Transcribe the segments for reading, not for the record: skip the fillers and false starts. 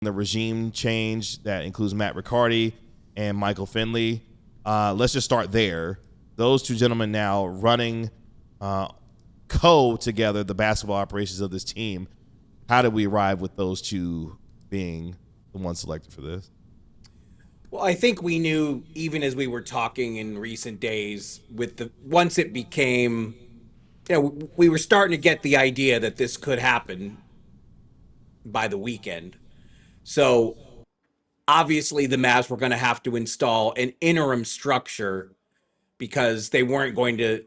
the regime change that includes Matt Riccardi and Michael Finley. Let's just start there. Those two gentlemen now running together the basketball operations of this team. How did we arrive with those two being the ones selected for this? Well, I think we knew even as we were talking in recent days once it became, we were starting to get the idea that this could happen by the weekend. So obviously the Mavs were going to have to install an interim structure because they weren't going to,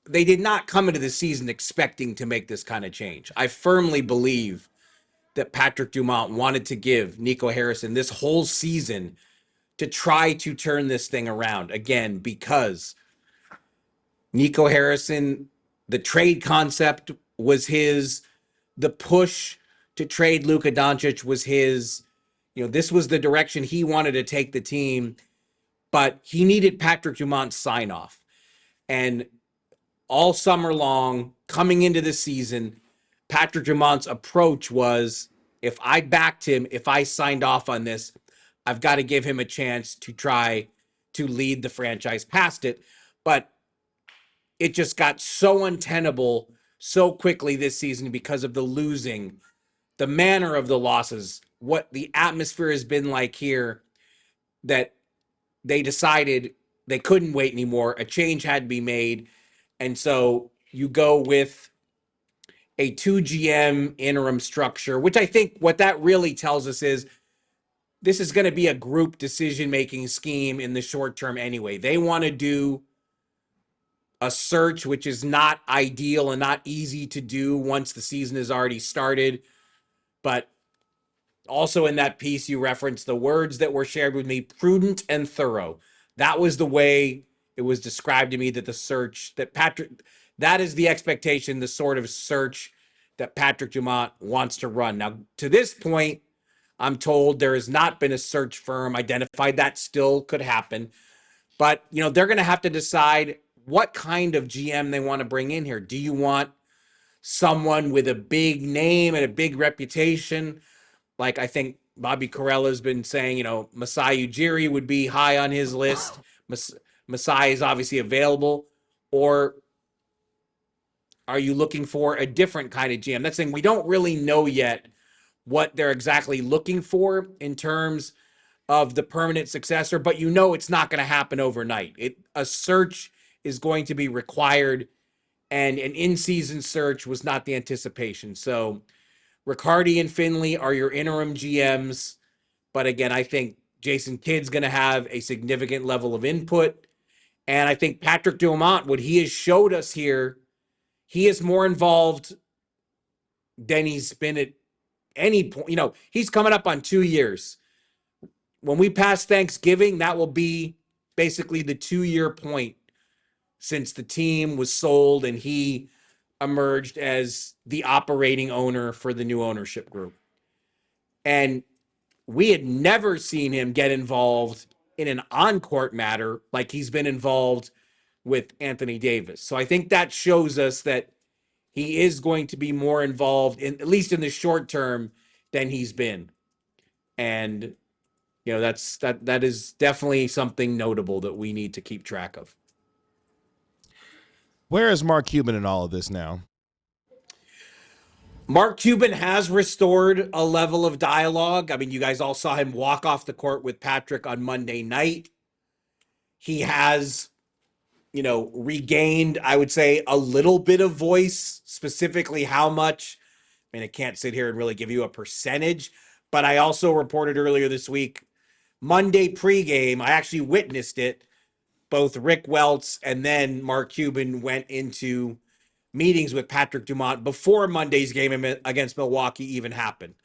they did not come into the season expecting to make this kind of change. I firmly believe that Patrick Dumont wanted to give Nico Harrison this whole season to try to turn this thing around again, because Nico Harrison, the trade concept was his, the push to trade Luka Doncic was his, this was the direction he wanted to take the team, but he needed Patrick Dumont's sign off. And all summer long, coming into the season, Patrick Dumont's approach was, if I backed him, if I signed off on this, I've got to give him a chance to try to lead the franchise past it. But it just got so untenable so quickly this season because of the losing, the manner of the losses, what the atmosphere has been like here, that they decided they couldn't wait anymore. A change had to be made. And so you go with a 2 GM interim structure, which I think what that really tells us is this is going to be a group decision-making scheme in the short term anyway. They want to do a search, which is not ideal and not easy to do once the season has already started. But also in that piece, you referenced the words that were shared with me, prudent and thorough. That was the way it was described to me, that the search that is the expectation, the sort of search that Patrick Dumont wants to run. Now, to this point, I'm told there has not been a search firm identified. That still could happen. But, they're going to have to decide what kind of GM they want to bring in here. Do you want someone with a big name and a big reputation? Like I think Bobby Carella has been saying, Masai Ujiri would be high on his list. Masai is obviously available. Or are you looking for a different kind of GM? That's saying we don't really know yet what they're exactly looking for in terms of the permanent successor, but it's not going to happen overnight. A search is going to be required, and an in-season search was not the anticipation. So Riccardi and Finley are your interim GMs, but again, I think Jason Kidd's going to have a significant level of input, and I think Patrick Dumont, what he has showed us here, he is more involved than he's been at any point. He's coming up on 2 years. When we pass Thanksgiving, that will be basically the 2-year point since the team was sold and he emerged as the operating owner for the new ownership group. And we had never seen him get involved in an on-court matter like he's been involved with Anthony Davis. So I think that shows us that he is going to be more involved, at least in the short term, than he's been. And that is definitely something notable that we need to keep track of. Where is Mark Cuban in all of this now? Mark Cuban has restored a level of dialogue. I mean, you guys all saw him walk off the court with Patrick on Monday night. He has, regained, I would say, a little bit of voice, specifically how much. I mean, I can't sit here and really give you a percentage, but I also reported earlier this week, Monday pregame, I actually witnessed it. Both Rick Welts and then Mark Cuban went into meetings with Patrick Dumont before Monday's game against Milwaukee even happened.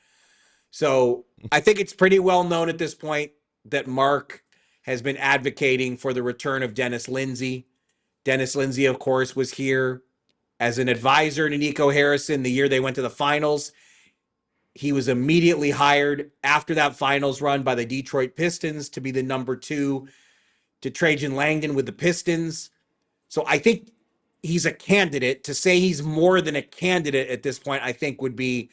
So I think it's pretty well known at this point that Mark has been advocating for the return of Dennis Lindsey. Dennis Lindsey, of course, was here as an advisor to Nico Harrison the year they went to the finals. He was immediately hired after that finals run by the Detroit Pistons to be the number 2 to Trajan Langdon with the Pistons. So I think he's a candidate. To say he's more than a candidate at this point, I think would be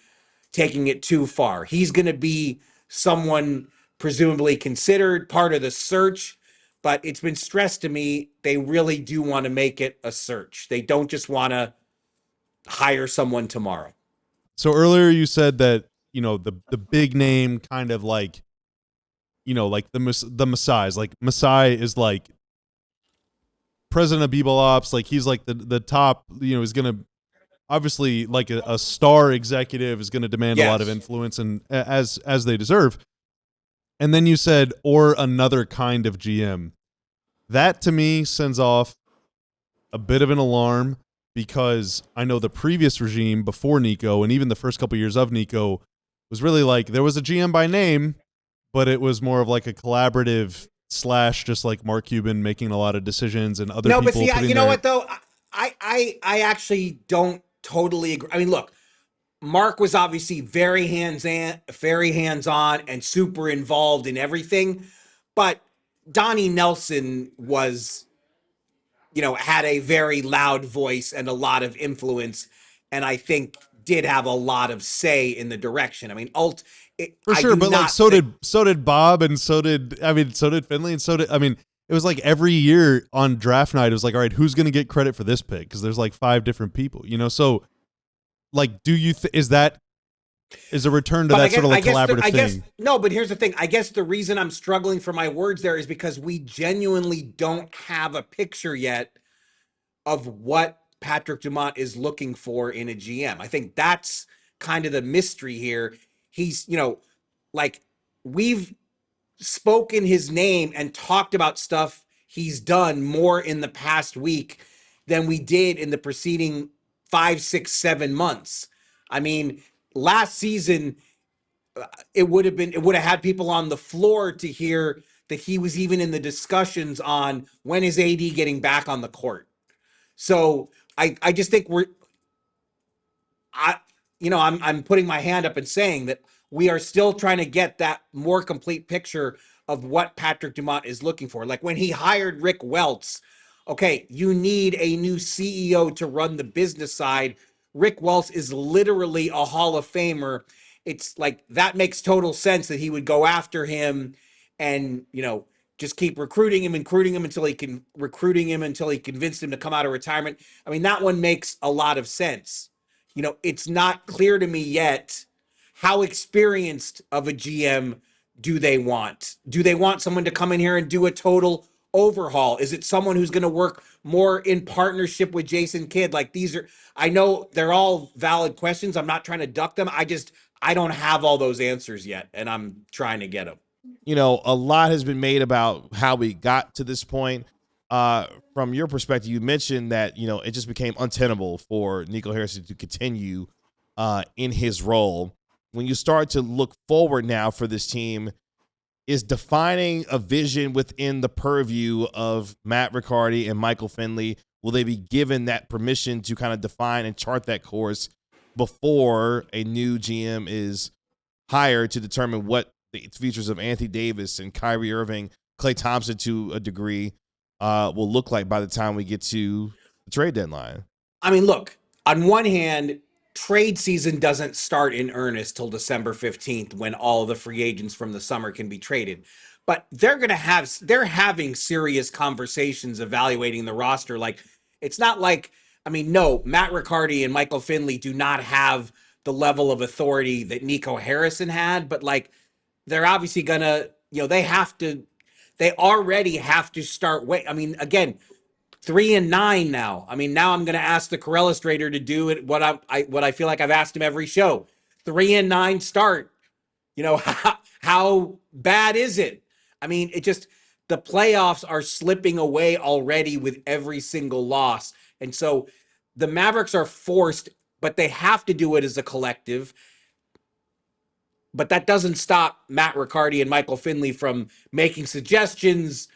taking it too far. He's going to be someone presumably considered part of the search, but it's been stressed to me they really do want to make it a search. They don't just want to hire someone tomorrow. So earlier you said that, the big name kind of like, like the Masai's, like Masai is like president of Bebel Ops, like he's like the top, is going to obviously like a star executive is going to demand a lot of influence, and as they deserve. And then you said, or another kind of GM. That to me sends off a bit of an alarm, because I know the previous regime before Nico, and even the first couple years of Nico, was really like there was a GM by name, but it was more of like a collaborative / just like Mark Cuban making a lot of decisions and other people. No, but see, you know what though, I actually don't totally agree. I mean, look, Mark was obviously very hands-on, and super involved in everything, but Donnie Nelson was, had a very loud voice and a lot of influence, and I think did have a lot of say in the direction. I mean, for sure, but like so did Bob, and so did Finley, and it was like every year on draft night, it was like, all right, who's going to get credit for this pick? Because there's like 5 different people, so like, do you is a return to that sort of like collaborative thing? No, but here's the thing. I guess the reason I'm struggling for my words there is because we genuinely don't have a picture yet of what Patrick Dumont is looking for in a GM. I think that's kind of the mystery here. He's, like, we've spoken his name and talked about stuff he's done more in the past week than we did in the preceding 5, 6, 7 months. I mean, last season, it would have had people on the floor to hear that he was even in the discussions on when is AD getting back on the court. So I just think I'm putting my hand up and saying that we are still trying to get that more complete picture of what Patrick Dumont is looking for. Like when he hired Rick Welts, okay, you need a new CEO to run the business side. Rick Welts is literally a Hall of Famer. It's like that makes total sense that he would go after him and, just keep recruiting him until he convinced him to come out of retirement. I mean, that one makes a lot of sense. It's not clear to me yet how experienced of a GM do they want? Do they want someone to come in here and do a total overhaul? Is it someone who's going to work more in partnership with Jason Kidd? Like I know they're all valid questions. I'm not trying to duck them. I don't have all those answers yet, and I'm trying to get them. A lot has been made about how we got to this point. From your perspective, you mentioned that, it just became untenable for Nico Harrison to continue in his role. When you start to look forward now for this team, is defining a vision within the purview of Matt Riccardi and Michael Finley. Will they be given that permission to kind of define and chart that course before a new GM is hired to determine what the features of Anthony Davis and Kyrie Irving, Klay Thompson to a degree, will look like by the time we get to the trade deadline? I mean, look, on one hand, trade season doesn't start in earnest till December 15th when all the free agents from the summer can be traded. But they're having serious conversations evaluating the roster. Like, it's not like, no, Matt Riccardi and Michael Finley do not have the level of authority that Nico Harrison had, but like, they're obviously gonna, they already have to start again, 3-9 now. Now I'm going to ask the Corellistrator to do it. What I feel like I've asked him every show. 3-9 start. How bad is it? The playoffs are slipping away already with every single loss. And so the Mavericks are forced, but they have to do it as a collective. But that doesn't stop Matt Riccardi and Michael Finley from making suggestions.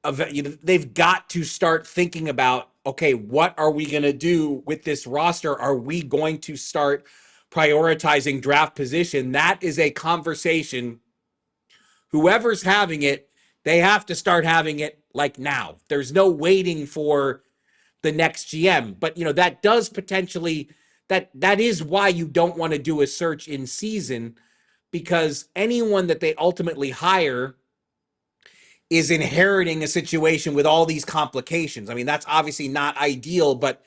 They've got to start thinking about, okay, what are we going to do with this roster? Are we going to start prioritizing draft position? That is a conversation. Whoever's having it, they have to start having it like now. There's no waiting for the next GM. But, that does potentially that is why you don't want to do a search in season, because anyone that they ultimately hire is inheriting a situation with all these complications. I mean, that's obviously not ideal, but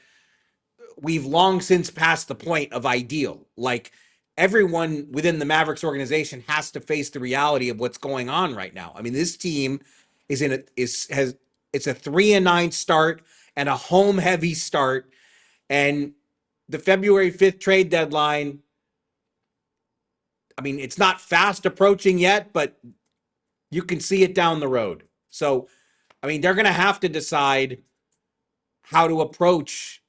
we've long since passed the point of ideal. Like, everyone within the Mavericks organization has to face the reality of what's going on right now. I mean, this team it's a 3-9 start and a home heavy start, and the February 5th trade deadline, I mean, it's not fast approaching yet, but you can see it down the road. So, I mean, they're going to have to decide how to approach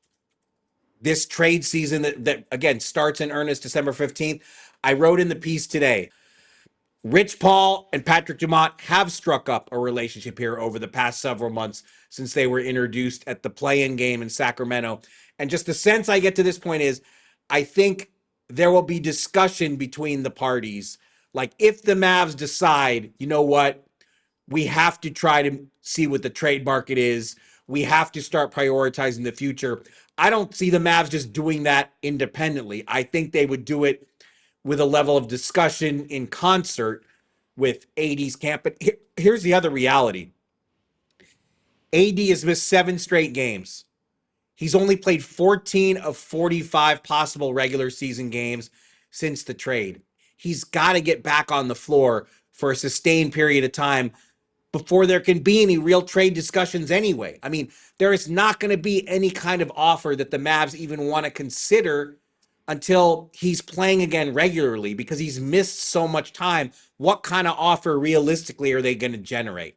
this trade season that again, starts in earnest December 15th. I wrote in the piece today, Rich Paul and Patrick Dumont have struck up a relationship here over the past several months since they were introduced at the play-in game in Sacramento. And just the sense I get to this point is, I think there will be discussion between the parties. Like, if the Mavs decide, you know what, we have to try to see what the trade market is, we have to start prioritizing the future, I don't see the Mavs just doing that independently. I think they would do it with a level of discussion in concert with AD's camp. But here's the other reality. AD has missed 7 straight games. He's only played 14 of 45 possible regular season games since the trade. He's got to get back on the floor for a sustained period of time before there can be any real trade discussions anyway. I mean, there is not going to be any kind of offer that the Mavs even want to consider until he's playing again regularly, because he's missed so much time. What kind of offer realistically are they going to generate?